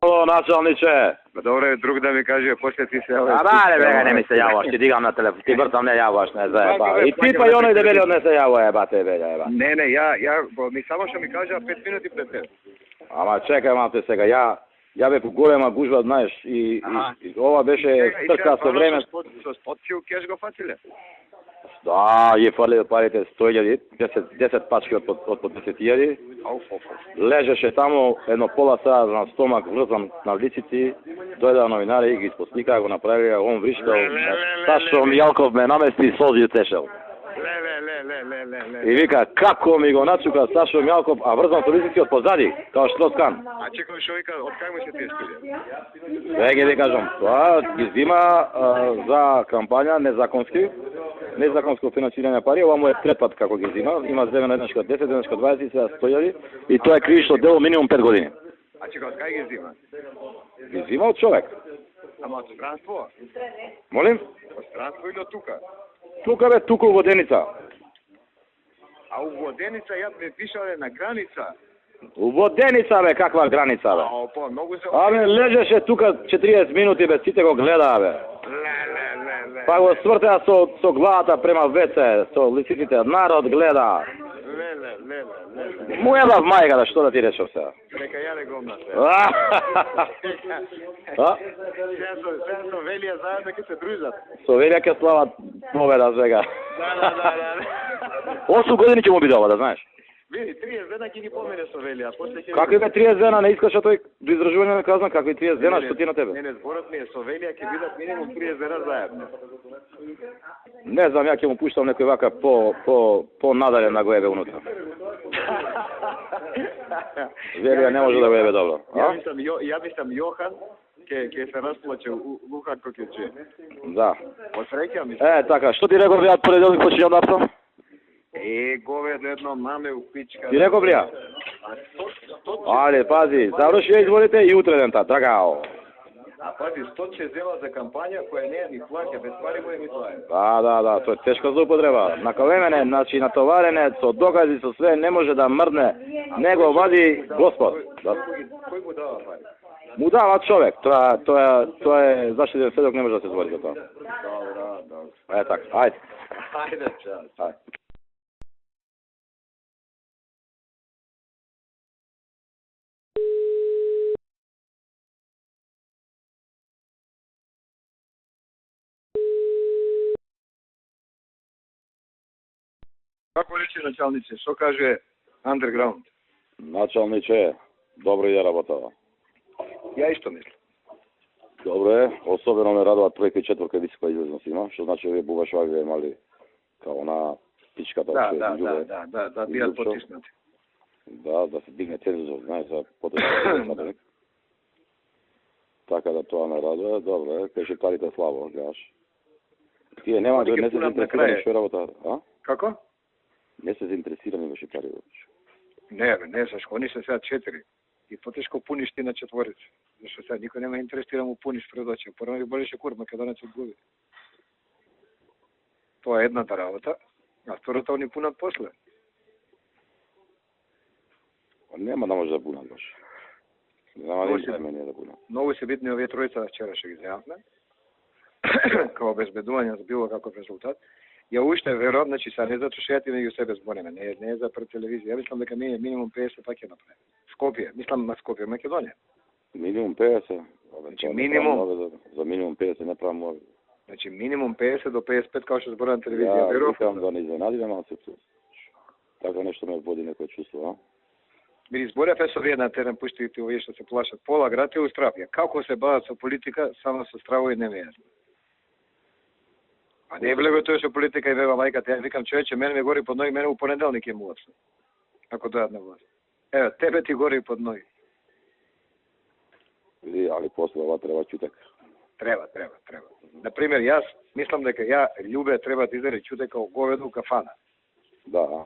Alo, načelniče. Pa dobro je drug da mi kaže, poslije ti se javljaš. A bale, bre, ne mi se javaš, ti digam na telefon, ti vrtam ne javaš, ne zajeba. I ti pa i onaj debeli od ne se java, jebate, belja, jeba. Ne, mi samo što mi kaže, a 5 minuti pred te. Ama čekaj, imate se ga, ja be golema gužva, znaš, i ova beše trka sa vreme. Sa spotciju kješ go facile? Da, je parite 100.000, 10 pačke od po 10.000. Ležeše tamo jedno pola sata na stomak, vrzam na lisici, dojeda novinari ih ispod slika, go napravili, on vriškao, Sašo Mijalkov me namesti, slozi tešel. I vika, kako mi go načuka Sašo Mijalkov, a vrzam su lisici od pozadi, kao štroskan. A čekaj šovika, od kaj mu se ti studija? Vege ti kažem, to izima za kampanja nezakonsko financiranje pari, ovo mu je pretpad kako ga ima zemljeno 1.10, 1.20, 100.000 i to je krivično delo minimum 5 godini. A čekaj, od kaj ga izima? Izima od čovek. Ama od stranstvo? Molim? Od stranstvo ili od tuka? Tuka be, tuka u Vodenica. A u Vodenica ja me pišao je na granica. U Vodenica be, kakva granica be? A pa, mogu se... A me ležeše tuka 40 minuti be, site go gleda be. Pa go svrtea so glata prema WC, so licitite, narod gleda. Mu jebav majka da što da ti rečem se? Neka ja ne gomna se. Sve su velija zajedno ki se družat. So velja ke slava pobeda svega. Da. 8 godini ćemo biti ovo, da znaš. Vidi, 30 dana ki ni pomene su velija. Kakvi be 30 dana ne iskaša toj do izraživanja ne kazna, kakvi 30 dana što ti na tebe? Ne, zborat mi je so velija ki vidat minimum 30 dana zajedno. Ne znam, ja ke mu puštam nekoj vaka po nadalje na gojebe unutra. Velija ne može da gojebe dobro. Ja mislim Johan, ke se rasplaće u Luhan Kokeće. Da. Osrećam mi. Така, što ti rekao ja ponedeljnik počinjam napsom? Govedo jedno mame u pička. Ti rekao blija? Ali, pazi, završi ja izvolite i utreden ta, dragao. A pazi, 100 će zela za kampanja koja nije ni plaća, bez pari moje ni plaće. Da, to je teška zloupotreba. Nakalevene, znači natovarene, so događi, so sve, ne može da mrdne, nego vadi gospod. Koji mu dava pari? Mu dava čovjek, to je zaštićen sve dok ne može da se zvori za to. Dobro. Tak, ajde. Ajde, čas. Ajde. Kako reći načalnice, što kaže underground? Načalniče, dobro je rabotava. Ja isto mislim. Dobro je, osobeno me radova trojka i četvorka visoka izlaznost ima, što znači ove bubašvage imali kao ona pička da ljude. Da bijat potisnuti. Da se digne cenzus, znaš, za potisnuti. Tako da to me raduje, dobro je, kaj šiptarite slavo, gledaš. Ti je, nema, ne se zainteresirani što je rabota, a? Kako? Ne se zainteresirani da šiptari uopće. Ne, Saško, oni su sad 4. I poteško puniš ti na četvoricu. Zašto sad niko nema interesa da mu puniš pred očem. Prvo je bolje kur Makedonac odgubi. To je jedna ta rabota, a vtorota oni punat posle. Nema da može da punat baš. Nema ništa meni da punat. Mnogo se bitni ove trojica včerašnjeg izjavne, kao bezbedovanja za bilo kakav rezultat. Ja ušte verujem, znači sad ne zato što ja ti među sebe zborime, ne za pred televiziju. Ja mislim da mi je minimum 50 pak je napravio. Skopje, mislim na Skopje, Makedonija. Minimum 50? Znači minimum. Za minimum 50 ne pravimo ovdje. Znači minimum 50 do 55 kao što zborim na televiziju. Ja vikam da ne iznenadim, ali se tako nešto me vodi neko čustvo, a? Vidi, zborja fesovije na teren puštiti uvijek što se plašat. Pola grad je u strapje. Kako se bavaca politika, samo se stravo i ne jasno. A nije bilo to što politika i veva majka, ja vikam čovječe, mene mi gori pod nogi, mene u ponedeljnik je muacno. Ako dojad na vlast. Evo, tebe ti gori pod nogi. Vidi, ali posle ova treba čutek. Treba. Naprimjer, ja mislim da ja ljube treba da izveri čutek kao govedu u kafana. Da.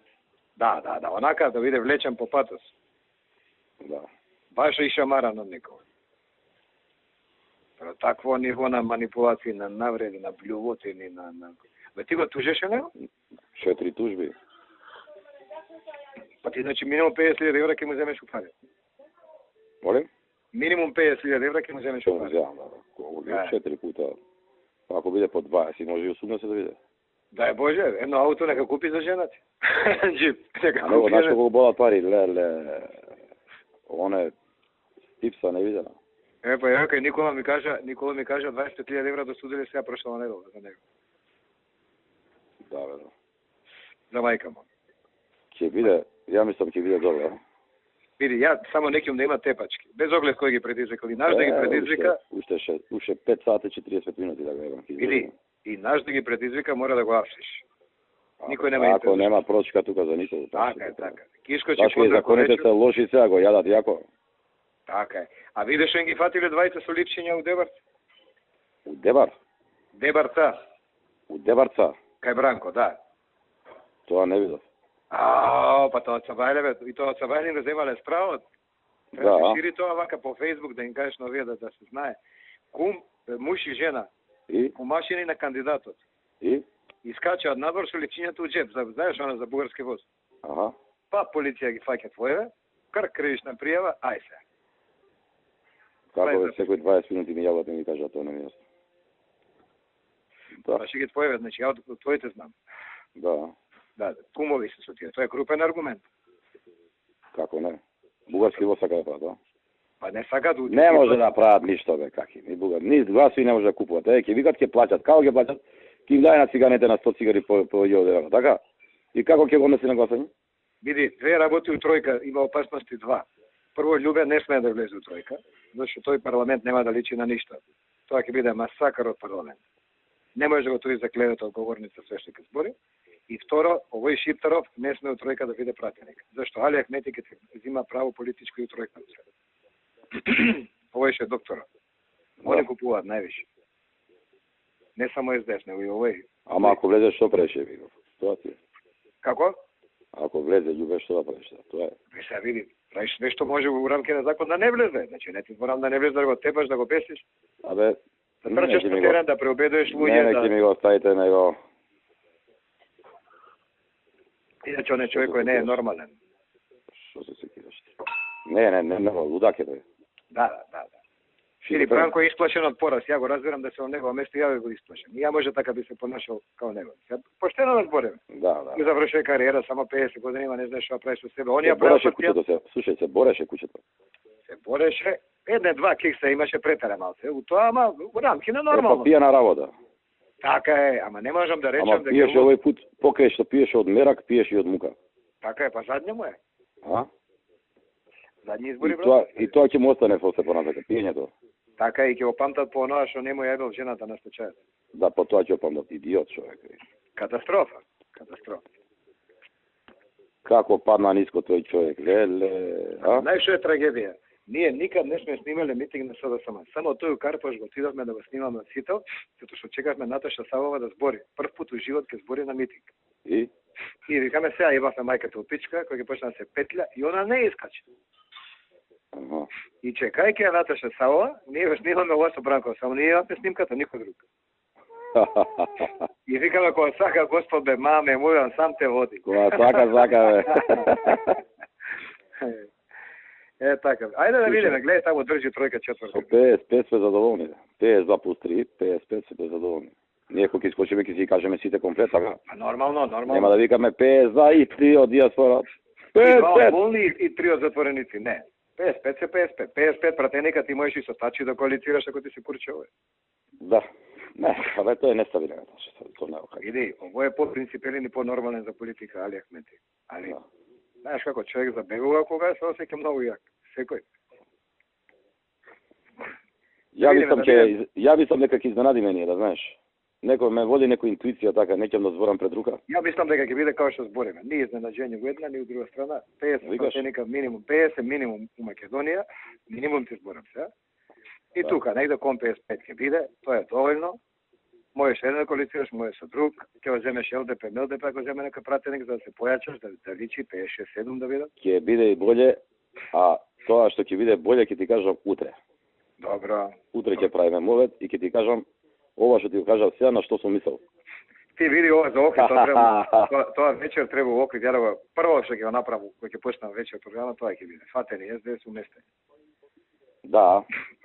Da, onakav da vide vlećan po patos. Da. Baš i šamaran od nikog. Takvo nivo na manipulaciji, na navredi, na bljuvotini, na... Be ti go tužeš ili ne? 4 tužbi. Pa ti znači minimum 50.000 eura ki mu zemeš u pare. Molim? Минимум 50.000 евра ќе му земеш Што му пари. вземам, да. Да. 4 пута. Па ако биде по 20, може и 80 да биде. Дај Боже, едно ауто нека купи за жената. Джип, нека А него, купи. знаеш колко болат пари, леле. Оне, типса не видена. Па ја Никола ми кажа 25.000 евра да судили сега прошла недела за него. Да, бе. За мајка му. Ќе биде, ја мислам ќе биде добро. Види, ја само неким да има тепачки. Без оглед кој ги предизвика. И наш да ги предизвика, Уште 5 сати 45 минути да го имам. види, и наш да ги предизвика мора да го апсиш. Никој нема Ако интерес. нема прочка тука за никого. Така е, така. Кишко ќе Баш и законите се лоши сега, го јадат јако. Така е. А видиш ги фатиле двајца со липчиња у Дебар? У Дебар? Дебарца, У Дебарца? кај Бранко, да. Тоа не видов. Па тоа Цабајле, бе, и тоа Цабајле да земале справот. Треба Да. да шири тоа вака по Фейсбук да им кажеш на овие да се знае. Кум, муж и жена, И? по машини на кандидатот. И? Искачаат надвор со липчињето у джеб, знаеш она за бугарски воз. Аха. Па полиција ги фаќа твоеве, кривична пријава, ај се. Како бе, секој 20 минути ми јават и ми кажат тоа не ми јасно. Да, Па ќе ги твоеве, значи ја од твоите знам. да. Да, кумови се со тие. Тоа е крупен аргумент. Како не? Бугарски воз сака да прават, да? Па не сака да Не може да прават ништо, бе, каки. Ни бугар, ни гласови не може да купуват. Ќе викат ќе плаќат. Како ќе плаќат? Ќе им даде на циганите на 100 цигари по 1000 евра, така? И како ќе го носи на гласање? Види, две работи у тројка, има опасности два. Прво, Љубе не смее да влезе у тројка, зашто тој парламент нема да личи на ништо. Тоа ќе биде масакар од парламент. Не може да го тури за клевета одговорница свештик збори. И второ, овој Шиптаров не смее у тројка да биде пратеник. Зашто Али Ахмети ќе зима право политичко и у тројка. Овој ше доктора. Они купуваат највише. Не само СДС, него и овој. Ама ако влезе што преше, викав. Тоа ти е. Како? Ако влезе Љубе што да правиш? Тоа е. Сега види, правиш све што може у рамки на закон да не влезе. Значи не ти зборам да не влезе да го тепаш, да го бесиш. Абе, Да трчаш по терен, да преобедуваш не, луѓе, ќе ми го оставите него. Иначе он е човек кој не е нормален. Што се секираш ти? Не, лудак е тој. Да. Или Бранко е исплашен од пораз, ја го разбирам да се од него место ја го исплашен. И ја може така би се понашал као него. Сега поштено да збореме. Да. Ти завршува кариера, само 50 години има, не знаеш што правиш со себе. Он ја бореше правеше куќето се. Слушај, се бореше куќето. се бореше, едне-два кикса имаше претера малце. У тоа, ама у рамки на Па нормално. пија на работа. Така е, ама не можам да речам Ама дека пиеше овој пут, покрај што пиеше од мерак, пиеше и од мука. така е, па задње му е. А? Задни И избори, тоа ќе му остане после понатака, пиењето. Така и ќе го памтат по оноа што не му јавил жената на стачајот. Да, по тоа ќе опамтат идиот човек. Катастрофа. Како падна ниско тој човек, леле, а? Знаеш што е трагедија? Ние никад не сме снимале митинг на СДСМ. Само тој Карпаш го отидовме да го снимаме од Сител, затоа што чекавме Наташа Савова да збори. Прв пат у живот ќе збори на митинг. И викаме сега ебавме мајката у пичка, кој ќе почна да се петля и она не искача. Аха. И чекајќи ја Наташа Савова, ние го снимаме ова со Бранко, само ние имаме снимката, никој друг. И викаме кога сака Господ бе маме, мојан сам те води. Кога сака, бе. Е така. Ајде да видиме, гледај таму држи тројка четврта. 55 сме задоволни. 52 плюс 3, 55 сме задоволни. Ние кога ќе искочиме ќе си кажеме сите комплет, така? Па нормално. Нема да викаме 52 и 3 од диаспора. 55 болни и 3 од затвореници, не. 55 се 55. 55 пратеника ти можеш и со Тачи да коалицираш ако ти се курче овој. Да. Не, абе тоа е нестабилен, тоа не е. Иди, овој е по-принципелен и по-нормален за политика, Али Ахмети. Али, знаеш како човек забегува кога се осеќа многу јак. Секој. Ја мислам дека ќе изненадиме ние, да знаеш. Некој ме води некоја интуиција така, не ќе да зборам пред рука. Ја мислам дека ќе биде како што збориме. Ни изненаđење во една, ни во друга страна. 50 пратеника минимум, 50 минимум у Македонија, минимум ти зборам сега. И тука, негде кон 55 ќе биде, тоа е доволно. Можеш еден да коалицираш, можеш со друг, ќе го земеш ЛДП, МЛДП, ако земе некој пратеник за да се појачаш, да личи 56-7 да биде. Ќе биде и боле, а тоа што ќе биде боле ќе ти кажам утре. Добро. Утре ќе правиме мовет и ќе ти кажам ова што ти го кажав сега на што сум мислел. Ти види ова за Охрид, тоа вечер треба во Охрид, ја да го прво што ќе го направам, кога ќе почнам вечер програма, тоа ќе биде. Фатени СДС уместени. Да.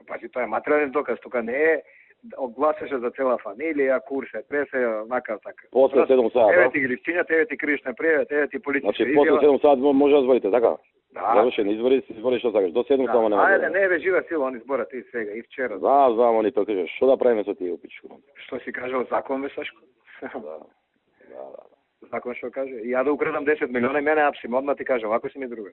Пази, тоа е материјален доказ, тука не е огласеше за цела фамилија, курсе, тресе, вака, така. После 7 сата. Еве ти ги листињата, еве ти кривична пријава, еве ти полиција. Значи, после 7 сат може да зборите, така? Да. Завршен, извори што сакаш, до 7 Да. само нема. Ајде, не е жива сила, они зборат и сега, и вчера. Знам, они тоа кажеш, што да правиме со тие опичку? Што си кажал, закон бе, Сашко? Да. Закон што каже? И ја да украдам 10 милиона, мене апсим, одма ти кажа, вако си ми друга.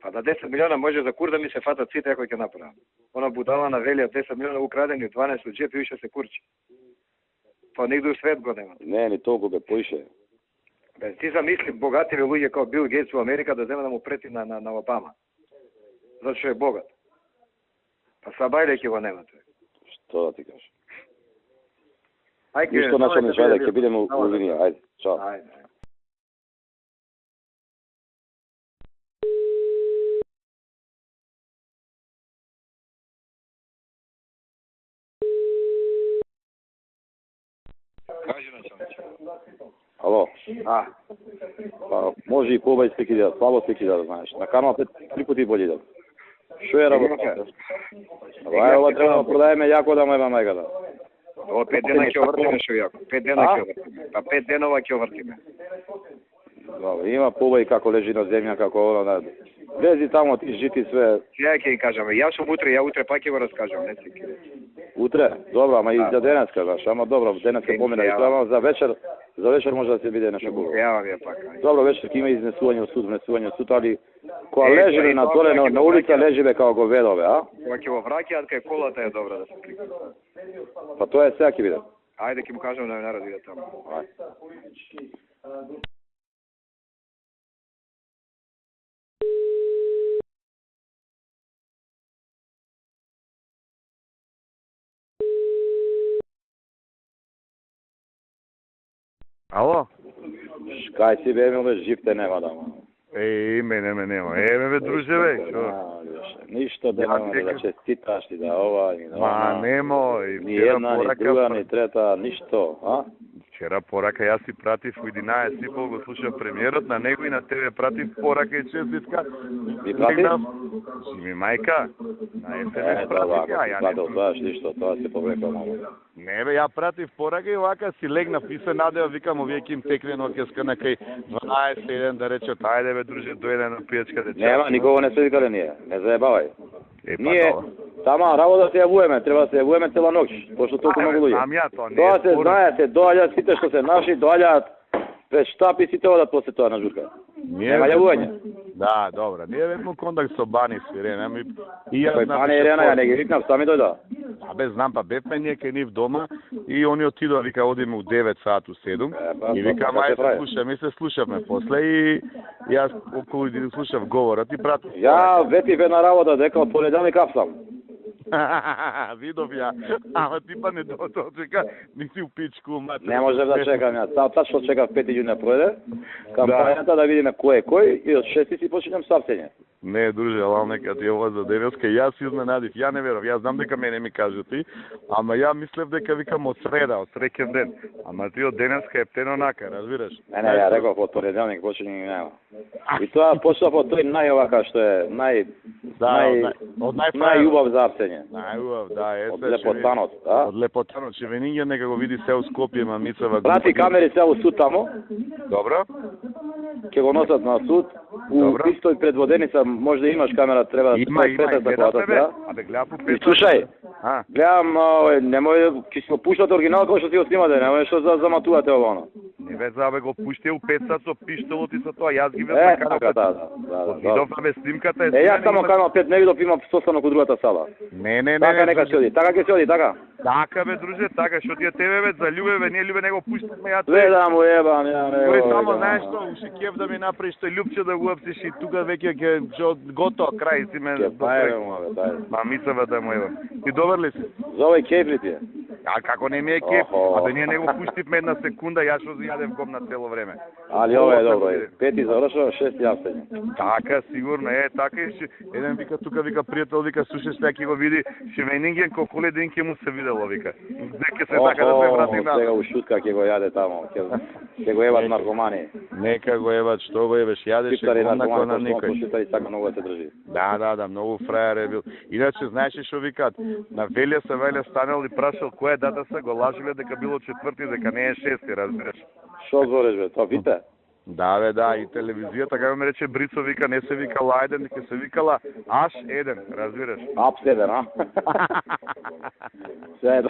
Па да 10 милиона може за кур да ми се фатат сите ако ќе направам. Она будала на велија 10 милиона украдени, 12 од джеп и више се курчи. Па нигде у свет го нема. Не, ни толку бе, поише. Бе, ти замисли богативи луѓе како Бил Гейтс во Америка да зема да му прети на Обама. Зато што е богат. Па Сабајле ќе го нема тој. Што да ти кажеш? Ајде, Ништо начални ајде, ќе бидеме у линија, ајде, чао. Ајде. Кажи началниче. Ало, па, може и побај слики да, слабо слики да знаеш. На канал 3 пати болje да. Што е работа? Ова треба да продаеме јако да му еба мајката. Ова 5 дена ќе овртиме шо јако. 5 дена ќе овртиме. Па 5 денова ќе овртиме. Добро, има побај како лежи на земја, како оно на... Лези тамо, ти жити све. Сега ќе ги кажаме, јас сум утре, ја утре пак ќе го раскажам, не си. Утре? Добро, ама и за денеска, знаеш, ама добро, денеска помина, и тоа, ама за вечер може да се биде нешто хубаво. Јавам ја пак. Добро, вечер ќе има изнесување од суд, внесување од суд, али кога лежи на доле на улица лежи како го ведове, а? Кога ќе го враќаат кај колата е добра да се прика. Па тоа е сега ќе биде. Ајде ќе му кажам на народ иде таму. Ало? Кај си бе, ме живте нема да ма. Мене нема. Бе, друже, бе, што? Ништо да нема да честиташ ти да ова и да Ма, немо, ни една, ни друга, ни трета, ништо, а? Вчера порака, јас си пратив у 11:30, го слушав премиерот, на него и на тебе пратив порака и честитка. Ми пратив? Ми мајка, на СМС Да, пратив ја, пратил, знаеш ништо, тоа се поврека малку. Не бе, ја пратив порака и вака си легнав и се надева, викам, овие ќе им текне ноќеска на кај 12:01 да рече, ајде бе, друже, дојде на пијачка деча. Нема, никого не се викале ние, не заебавај. Па Ние, тама работа се јавуваме, треба да се јавуваме цела ноќ, пошто толку многу луѓе. Знам ја, тоа не Тоа е се спорно. знае, се доаѓаат сите што се наши, доаѓаат пред штаб и сите одат после тоа на журка. Нема јавување. Да, добра. Ние имаме контакт со Бани Свирена, и јас Кој Бани Ирена, ја не ги викнав, сами дојда. Абе, знам, па бевме ние кај нив дома и они отидоа, вика, одиме у 9 саат у 7 и вика, ајде се слушавме после и јас околу да слушав говорот и пратив. Ја ветив една работа дека од понеделник апсам. Видов ја, ама ти па не дочека, нisi у пичку, мате. Не можев да чекам ја. Тачно чекав 5 јуни пројде. Кампањата да видиме кој е кој и од 6 си почнем сапсење. Не, друже, алал нека ти ова за денеска, јас изненадив, ја не веров, јас знам дека мене ми кажа ти, ама ја мислев дека викам од среда, од среќен ден, ама ти од денеска е птено нака, разбираш? Не, ја реков од понеделник почнење нема. И тоа почнав од тој најовака што е најубав за апсење. Најубав, да, е. Од лепотанот, да? Од лепотанот, че вениѓа нека го види се у Скопје, мамицава. Прати камери се у суд тамо. Добро. Ќе го носат на суд. У истој предводеница може да имаш камера, треба да стои пред за колата се. Абе, гледав у пет. Слушај, гледам, немој, ќе си го пуштате оригинал кој што си го снимате, немој што заматувате ова оно. Не ве забе го пушти у 5 сат со пиштолот и со тоа, јас ги видов на канал 5. Да. Видов, абе, снимката е... Јас само канал 5 не видов, имам состанок у другата сала. Не. Така нека се оди, така ќе се оди, така. Така бе, друже, така, што ти е тебе бе, за љубе бе, ние љубе не го пуштиме, ја Ве да му ебам, ја не го. го. Само знаеш што, уште кеф да ми направиш тој љубче да го апсиш и тука веќе ќе готово крај си ме. Мамицава да му ебам. Ти добар ли си? Зове кеф ли ти е? А како не ми е кеф? Абе ние не го пуштивме една секунда, јас што јадев гомна цело време. Ali ovo je dobro, 5 завршува, 6 јас сењам. Така, сигурно е, така и ще, еден вика тука, вика пријател, вика слушаш сега ќе го види Шевенинген, колку ли ден ќе му се видело, вика. Дека се така да се врати назад. Сега у шутка ќе го јаде тамо, ќе го еват наркомани. Нека го еват, што го евеш, јадеше однако на никој. Шутари така многу да се држи. Да, многу фрајер е бил. Иначе, знаеш што викаат, на Велја се Велја станал и прашал која дата се, го лажиле дека било 4, дека не е 6, разбираш. Што збориш бе, тоа вите? Да, да, и телевизијата, како ме рече Брицо, вика, не се викала Ајден, дека се викала Аш Еден, разбираш? Апс Еден, а? Седо.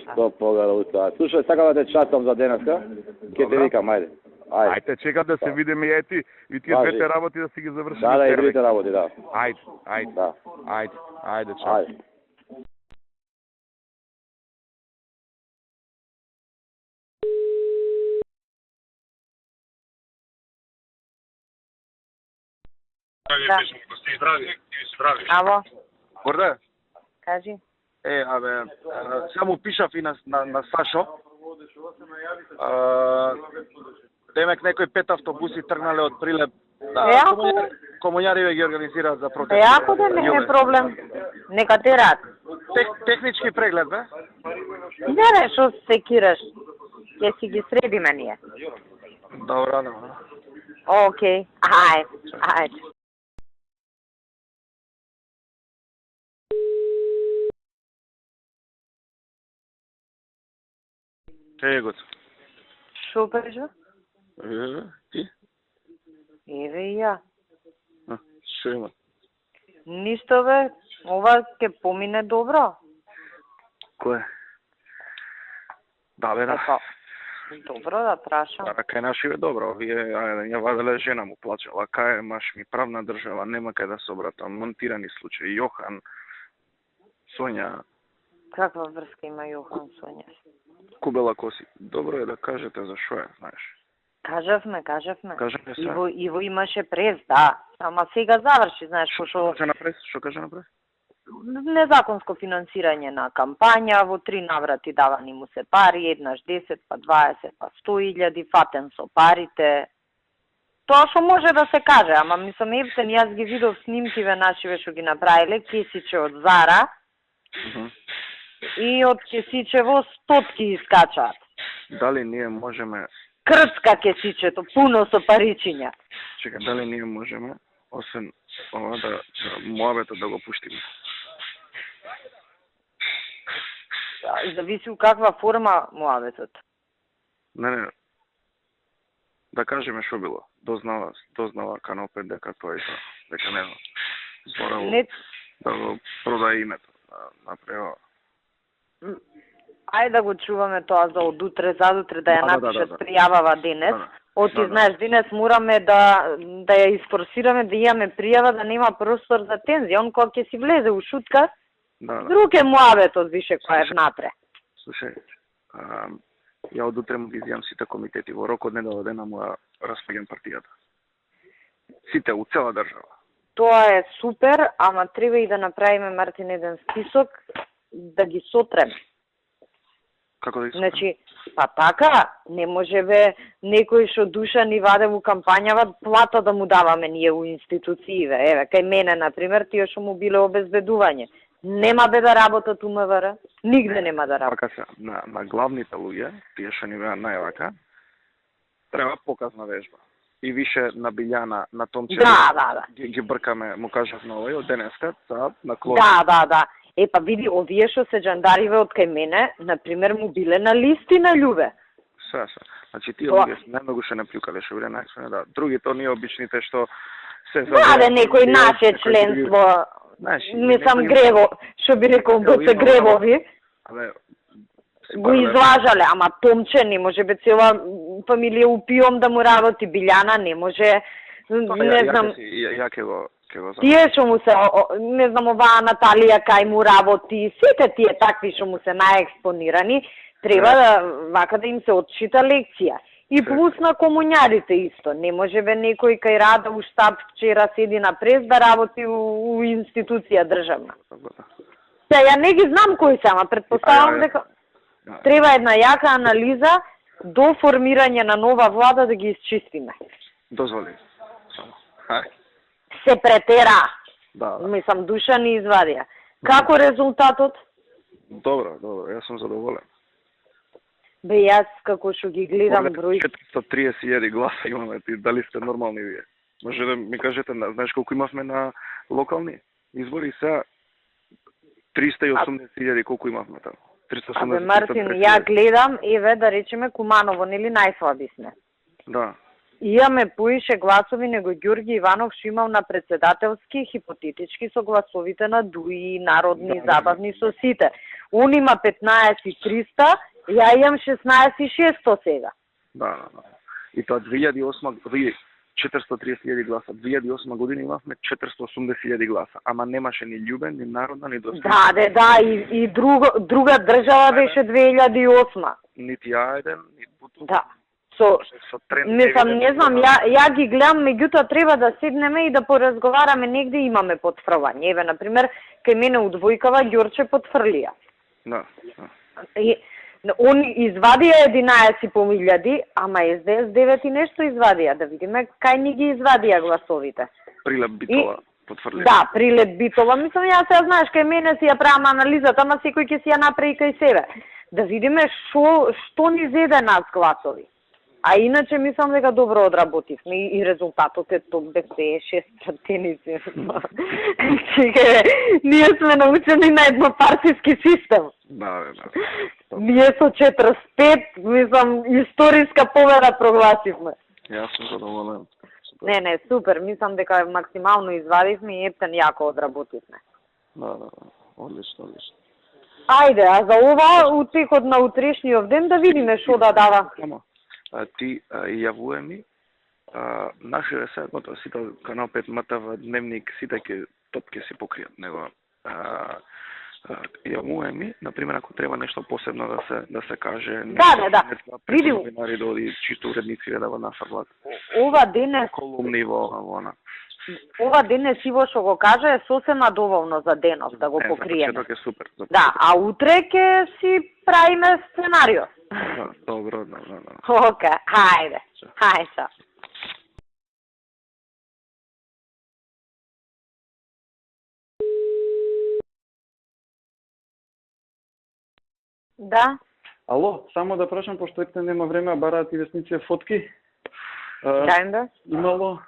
Што погара уста. Слушај, сакам да те чатам за денеска, ќе те викам, ајде. Ајде, чекам да се видиме и ети, и тие двете работи да си ги завршиме. Да, и другите работи, да. Ајде, чао. Да. Ало, Горде? кажи. Само пишав и на Сашо. Демек некои 5 автобуси тргнале од Прилеп. Да, комуњари ги организираат за протест. Ако да не е проблем, нека те рад. Технички преглед, бе? Не, што се кираш? Ќе си ги средиме ние. Добро. Океј, ајде. Егот. Шо кажа? Ти? Еве и ја. Шо има? Ништо бе, ова ќе помине добро. Кој? Да, бе, да. Добро да прашам. Да, кај наши е добро. Вие, ја ваделе жена му плачела. Кај маш ми правна држава, нема кај да се обратам. Монтирани случаи. Јохан, Сонја. Каква врска има Јохан Сонја? Кубела коси. Добро е да кажете за шо е, знаеш. Кажавме. Кажете се. Иво имаше прес, да. Ама сега заврши, знаеш, пошо... Што каже напред? Незаконско финансирање на кампања, во 3 наврати давани му се пари, еднаш 10, па 20, па 100.000, фатен со парите. Тоа што може да се каже, ама мислам, епсен, јас ги видов снимкиве нашиве што ги направиле, кесиче од Зара, и од кесичево стотки искачаат. Дали ние можеме... Крцка кесичето, пуно со паричиња. Чека, дали ние можеме, освен ова, да муабето да го пуштиме? Зависи у каква форма муабетот. Не. Да кажеме што било. Дознава Канопе дека тоа е тоа. Дека не зборало да го продаде името. Направо. Ајде да го чуваме тоа за од утре, задутре да ја напишат пријавава денес. Оти, знаеш, денес мораме да ја изфорсираме, да имаме пријава, да нема простор за тензија. Он кога ќе си влезе у шутка, друг е муабетот више кој е внатре. Слушај, ја од утре му ги изјам сите комитети. Во рок од недела дена му распаѓам партијата. Сите, у цела држава. Тоа е супер, ама треба и да направиме, Мартин, еден список, да ги сотреме. Како да ги сотреме? Значи, па така, не може бе некој што душа ни ваде во кампањава, плата да му даваме ние у институцииве. Еве, кај мене, например, тие што му биле обезбедување. Нема бе да работат у МВР, нигде нема да работат. Пака се, на главните луѓе, тие што ни беа највака, треба показна вежба. И више на Билјана, на Томчева, да. Ги бркаме, му кажав на овој, од денеска, на Клод. Да. Па види, овие што се джандариве од кај мене, например, му биле на листи на љубе. Се. Значи, тие луѓе најмногу што не плюкале, што биле најсвоне, да. Другите, оние обичните што се... Да, некој наше членство, мислам грево, што би рекол, БЦ гревови, го излажале, ама Томче не може бе цела фамилија упиом да му работи, Билјана не може, не знам... Ја ќе го знам. Тие што му се, не знам, оваа Наталија кај му работи, сите тие такви што му се најекспонирани, треба вака да им се отчита лекција. И плюс на комуњарите исто. Не може бе некој кај Рада у штаб вчера седи на прес да работи у институција државна. Ја не ги знам кои се, ама предпоставам дека треба една јака анализа до формирање на нова влада да ги исчистиме. Дозволи. Само. Хај. Се претера. Да. Мислам, душа ни извадија. Како резултатот? Добро, јас сум задоволен. Бе, јас како што ги гледам број... 430.000 гласа имаме, ти дали сте нормални вие? Може да ми кажете, знаеш колку имавме на локални избори сега? 380.000 колку имавме таму? 380. Абе, Мартин, ја гледам, еве да речеме Куманово, нели најслаби сме. Да. Имаме поише гласови него Ѓорги Иванов што имал на председателски, хипотетички со гласовите на ДУИ, народни, забавни со сите. Он има 15.300, ја имам 16.600 сега. Да. И тоа 2008, 430.000 гласа. 2008 година имавме 480.000 гласа, ама немаше ни љубен, ни народна, ни достојна. Да, и друга држава беше 2008. Нити Ајден, ни Буту. Да. Мислам, не знам, ја ги гледам, меѓутоа треба да седнеме и да поразговараме, негде имаме потфрвање. Еве, например, кај мене у двојкава Ѓорче потфрлија. Да. Он извадија 11.500, ама СДС 9 и нешто извадија, да видиме кај ни ги извадија гласовите. Прилеп Битола потврдија. Да, Прилеп Битола. Мислам, јас сега знаеш, кај мене си ја правам анализата, ама секој ќе си ја направи кај себе. Да видиме што ни зеде нас гласови. А иначе мислам дека добро одработивме и резултатот е топ бе 6 пратеници. Ние сме научени на еднопартиски систем. Да. Ние со 45, мислам, историска победа прогласивме. Јас сум задоволен. Не, супер, мислам дека максимално извадивме и ептен јако одработивме. Да, одлично. Ајде, а за ова утекот на утрешниот ден да видиме што да дава. Ти јавуе ми, нашите седмото, сите канал 5 МТВ, Дневник, сите ќе топке се покријат него. Јавуе ми, например, ако треба нешто посебно да се каже, да. Види новинари да оди чисто уредници да го нафрлат. Ова ден е колумни во Ова ден е сиво што го кажа е сосема доволно за денов да го покриеме. Почеток е супер. Да, а утре ќе си правиме сценарио. Добро. Океј, хајде. Чао. Да. Ало, само да прашам, пошто ете нема време, бараат и весници фотки. Дајм да. Имало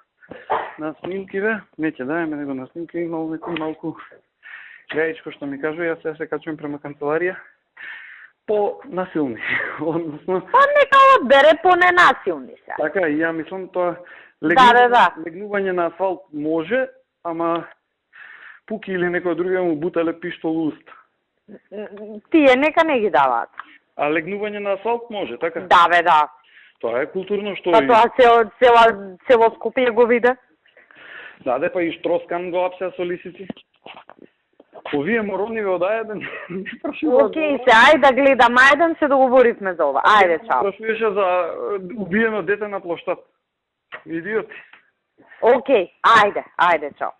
на снимкиве, не ќе дајме него на снимки, имало некој малку гајичко што ми кажува, јас сега се качувам према канцеларија, по-насилни, односно... Па нека одбере по-ненасилни се. Така, и ја мислам тоа легнување на асфалт може, ама Пуки или некој другиот му бутале пиштол уст. Тие нека не ги даваат. А легнување на асфалт може, така? Да. Тоа е културно што... Па тоа цело Скопје го виде. Да, па и Штроскан го апсеа со лисици. Овие морони од Ајден. Океј, се ајде да гледам Ајден, се договоривме за ова. Ајде, чао. Прашуваше за убиено дете на плоштад. Идиоти. Океј, ајде, чао.